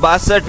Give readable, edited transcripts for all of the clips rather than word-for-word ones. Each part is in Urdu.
$62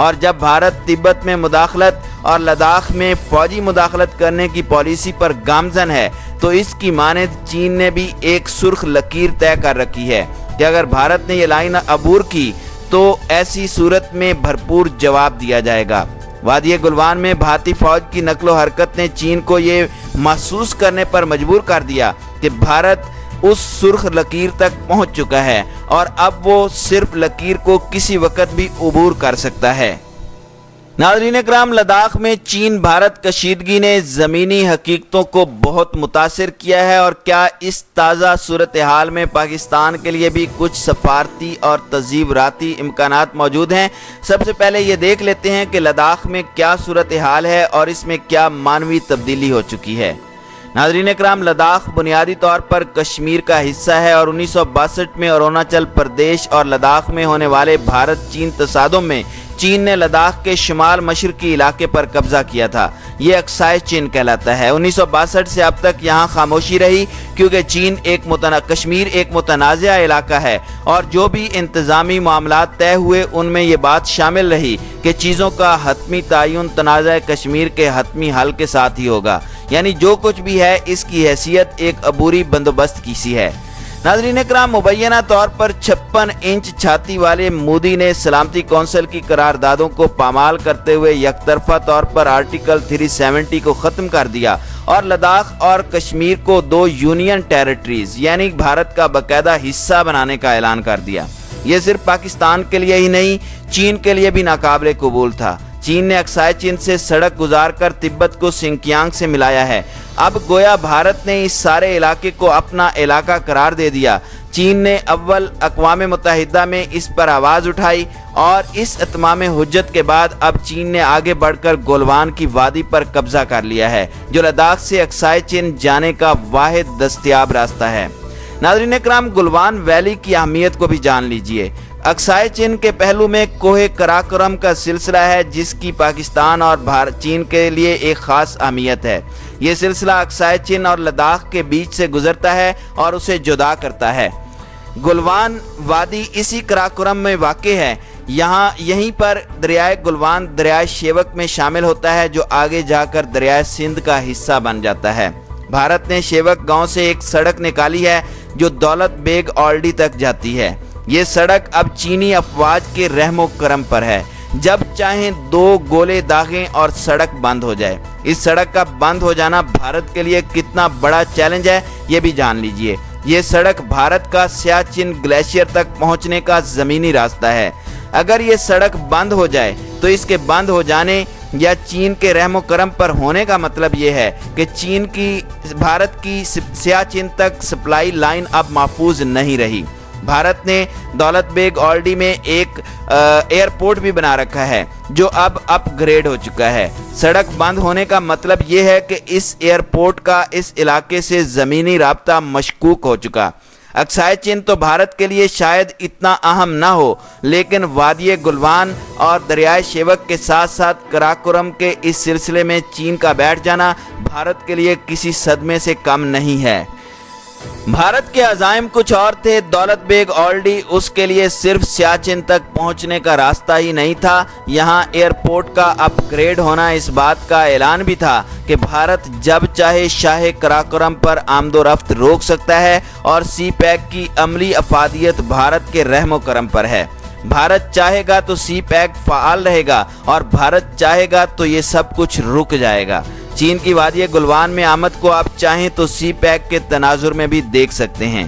اور جب بھارت تبت میں مداخلت اور لداخ میں فوجی مداخلت کرنے کی پالیسی پر گامزن ہے تو اس کی مانند چین نے بھی ایک سرخ لکیر طے کر رکھی ہے کہ اگر بھارت نے یہ لائن عبور کی تو ایسی صورت میں بھرپور جواب دیا جائے گا۔ وادی گلوان میں بھارتی فوج کی نقل و حرکت نے چین کو یہ محسوس کرنے پر مجبور کر دیا کہ بھارت اس سرخ لکیر تک پہنچ چکا ہے اور اب وہ صرف لکیر کو کسی وقت بھی عبور کر سکتا ہے۔ ناظرین اکرام، لداخ میں چین بھارت کشیدگی نے زمینی حقیقتوں کو بہت متاثر کیا ہے، اور کیا اس تازہ صورتحال میں پاکستان کے لیے بھی کچھ سفارتی اور تزیوراتی امکانات موجود ہیں؟ سب سے پہلے یہ دیکھ لیتے ہیں کہ لداخ میں کیا صورتحال ہے اور اس میں کیا معنوی تبدیلی ہو چکی ہے۔ ناظرین اکرام، لداخ بنیادی طور پر کشمیر کا حصہ ہے اور 1962 میں اروناچل پردیش اور لداخ میں ہونے والے بھارت چین تصادم میں چین نے لداخ کے شمال مشرقی علاقے پر قبضہ کیا تھا۔ یہ اقصائے چین کہلاتا ہے۔ 1962 سے اب تک یہاں خاموشی رہی کیونکہ کشمیر ایک متنازع علاقہ ہے، اور جو بھی انتظامی معاملات طے ہوئے ان میں یہ بات شامل رہی کہ چیزوں کا حتمی تعین تنازع کشمیر کے حتمی حل کے ساتھ ہی ہوگا، یعنی جو کچھ بھی ہے اس کی حیثیت ایک عبوری بندوبست کی سی ہے۔ ناظرین اکرام، مبینہ طور پر 56 انچ چھاتی والے مودی نے سلامتی کونسل کی قراردادوں کو پامال کرتے ہوئے یک طرفہ طور پر آرٹیکل 370 کو ختم کر دیا اور لداخ اور کشمیر کو 2 یونین ٹیریٹریز یعنی بھارت کا باقاعدہ حصہ بنانے کا اعلان کر دیا۔ یہ صرف پاکستان کے لیے ہی نہیں، چین کے لیے بھی ناقابل قبول تھا۔ چین نے اقصائے چین سے سڑک گزار کر تبت کو سنکیانگ سے ملایا ہے۔ اب گویا بھارت نے اس سارے علاقے کو اپنا علاقہ قرار دے دیا۔ چین نے اول اقوام متحدہ میں اس پر آواز اٹھائی اور اس اتمام حجت کے بعد اب چین نے آگے بڑھ کر گلوان کی وادی پر قبضہ کر لیا ہے، جو لداخ سے اقصائے چین جانے کا واحد دستیاب راستہ ہے۔ ناظرین اکرام، گلوان ویلی کی اہمیت کو بھی جان لیجئے۔ اقصائے چین کے پہلو میں کوہ کراکرم کا سلسلہ ہے جس کی پاکستان اور چین کے لیے ایک خاص اہمیت ہے۔ یہ سلسلہ اقصائے چین اور لداخ کے بیچ سے گزرتا ہے اور اسے جدا کرتا ہے۔ گلوان وادی اسی کراکرم میں واقع ہے۔ یہیں پر دریائے گلوان دریائے شیوک میں شامل ہوتا ہے، جو آگے جا کر دریائے سندھ کا حصہ بن جاتا ہے۔ بھارت نے شیوک گاؤں سے ایک سڑک نکالی ہے جو دولت بیگ اولڈی تک جاتی ہے۔ یہ سڑک اب چینی افواج کے رحم و کرم پر ہے، جب چاہیں 2 گولے داغیں اور سڑک بند ہو جائے۔ اس سڑک کا بند ہو جانا بھارت کے لیے کتنا بڑا چیلنج ہے یہ بھی جان لیجئے۔ یہ سڑک بھارت کا سیاچن گلیشیئر تک پہنچنے کا زمینی راستہ ہے۔ اگر یہ سڑک بند ہو جائے تو اس کے بند ہو جانے یا چین کے رحم و کرم پر ہونے کا مطلب یہ ہے کہ چین کی بھارت کی سیاچن تک سپلائی لائن اب محفوظ نہیں رہی۔ بھارت نے دولت بیگ اولڈی میں ایک ایئرپورٹ بھی بنا رکھا ہے جو اب اپ گریڈ ہو چکا ہے۔ سڑک بند ہونے کا مطلب یہ ہے کہ اس ایئرپورٹ کا اس علاقے سے زمینی رابطہ مشکوک ہو چکا۔ اقصائے چین تو بھارت کے لیے شاید اتنا اہم نہ ہو، لیکن وادی گلوان اور دریائے شیوک کے ساتھ ساتھ کراکورم کے اس سلسلے میں چین کا بیٹھ جانا بھارت کے لیے کسی صدمے سے کم نہیں ہے۔ بھارت کے عزائم کچھ اور تھے۔ دولت بیگ اولڈی اس کے لیے صرف سیاچن تک پہنچنے کا راستہ ہی نہیں تھا، یہاں ایئرپورٹ کا اپ گریڈ ہونا اس بات کا اعلان بھی تھا کہ بھارت جب چاہے شاہ کراکورم پر آمد و رفت روک سکتا ہے، اور سی پیک کی عملی افادیت بھارت کے رحم و کرم پر ہے۔ بھارت چاہے گا تو سی پیک فعال رہے گا، اور بھارت چاہے گا تو یہ سب کچھ رک جائے گا۔ چین کی وادی گلوان میں آمد کو آپ چاہیں تو سی پیک کے تناظر میں بھی دیکھ سکتے ہیں۔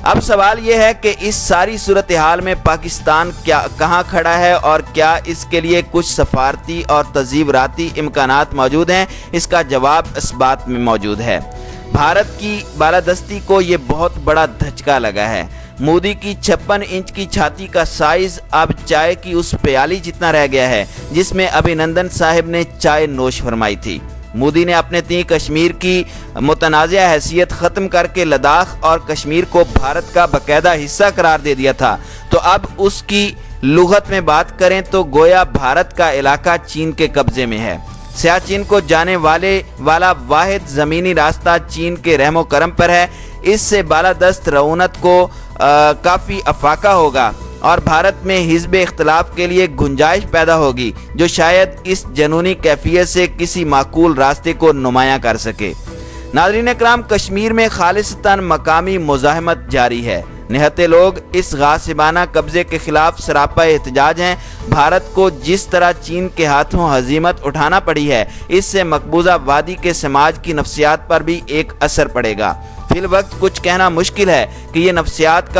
اب سوال یہ ہے کہ اس ساری صورتحال میں پاکستان کہاں کھڑا ہے، اور کیا اس کے لیے کچھ سفارتی اور تزیوراتی امکانات موجود ہیں؟ اس کا جواب اس بات میں موجود ہے۔ بھارت کی بالادستی کو یہ بہت بڑا دھچکا لگا ہے۔ مودی کی 56 انچ کی چھاتی کا سائز اب چائے کی اس پیالی جتنا رہ گیا ہے جس میں ابھینندن صاحب نے چائے نوش فرمائی تھی۔ مودی نے اپنے تئیں کشمیر کی متنازع حیثیت ختم کر کے لداخ اور کشمیر کو بھارت کا باقاعدہ حصہ قرار دے دیا تھا، تو اب اس کی لغت میں بات کریں تو گویا بھارت کا علاقہ چین کے قبضے میں ہے۔ سیاچن کو جانے والا واحد زمینی راستہ چین کے رحم و کرم پر ہے۔ اس سے بالادست رعونت کو کافی افاقہ ہوگا۔ اور بھارت میں حزب اختلاف کے لیے گنجائش پیدا ہوگی جو شاید اس جنونی کیفیت سے کسی معقول راستے کو نمایاں کر سکے۔ ناظرین اکرام، کشمیر میں خالصتاً مقامی مزاحمت جاری ہے۔ نہتے لوگ اس غاصبانہ قبضے کے خلاف سراپا احتجاج ہیں۔ بھارت کو جس طرح چین کے ہاتھوں ہزیمت اٹھانا پڑی ہے، اس سے مقبوضہ وادی کے سماج کی نفسیات پر بھی ایک اثر پڑے گا۔ فی الوقت کچھ کہنا مشکل ہے کہ یہ نفسیات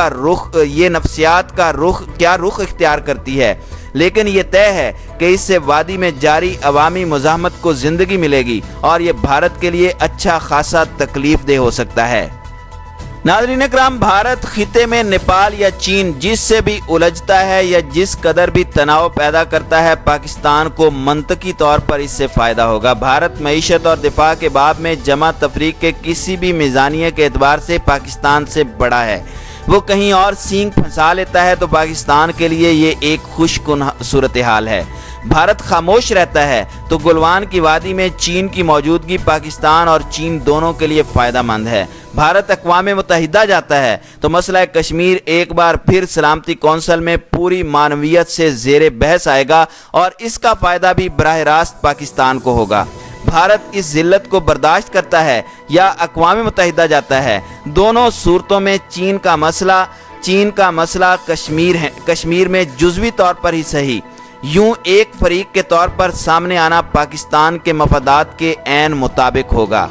کا رخ کیا اختیار کرتی ہے، لیکن یہ طے ہے کہ اس سے وادی میں جاری عوامی مزاحمت کو زندگی ملے گی اور یہ بھارت کے لیے اچھا خاصا تکلیف دہ ہو سکتا ہے۔ ناظرین اکرام، بھارت خطے میں نیپال یا چین جس سے بھی الجھتا ہے یا جس قدر بھی تناؤ پیدا کرتا ہے، پاکستان کو منطقی طور پر اس سے فائدہ ہوگا۔ بھارت معیشت اور دفاع کے باب میں جمع تفریق کے کسی بھی میزانیے کے اعتبار سے پاکستان سے بڑا ہے۔ وہ کہیں اور سینگ پھنسا لیتا ہے تو پاکستان کے لیے یہ ایک خوش کن صورتحال ہے۔ بھارت خاموش رہتا ہے تو گلوان کی وادی میں چین کی موجودگی پاکستان اور چین دونوں کے لیے فائدہ مند ہے۔ بھارت اقوام متحدہ جاتا ہے تو مسئلہ کشمیر ایک بار پھر سلامتی کونسل میں پوری معنویت سے زیر بحث آئے گا اور اس کا فائدہ بھی براہ راست پاکستان کو ہوگا۔ بھارت اس ذلت کو برداشت کرتا ہے یا اقوام متحدہ جاتا ہے، دونوں صورتوں میں چین کا مسئلہ کشمیر میں جزوی طور پر ہی صحیح، یوں ایک فریق کے طور پر سامنے آنا پاکستان کے مفادات کے عین مطابق ہوگا۔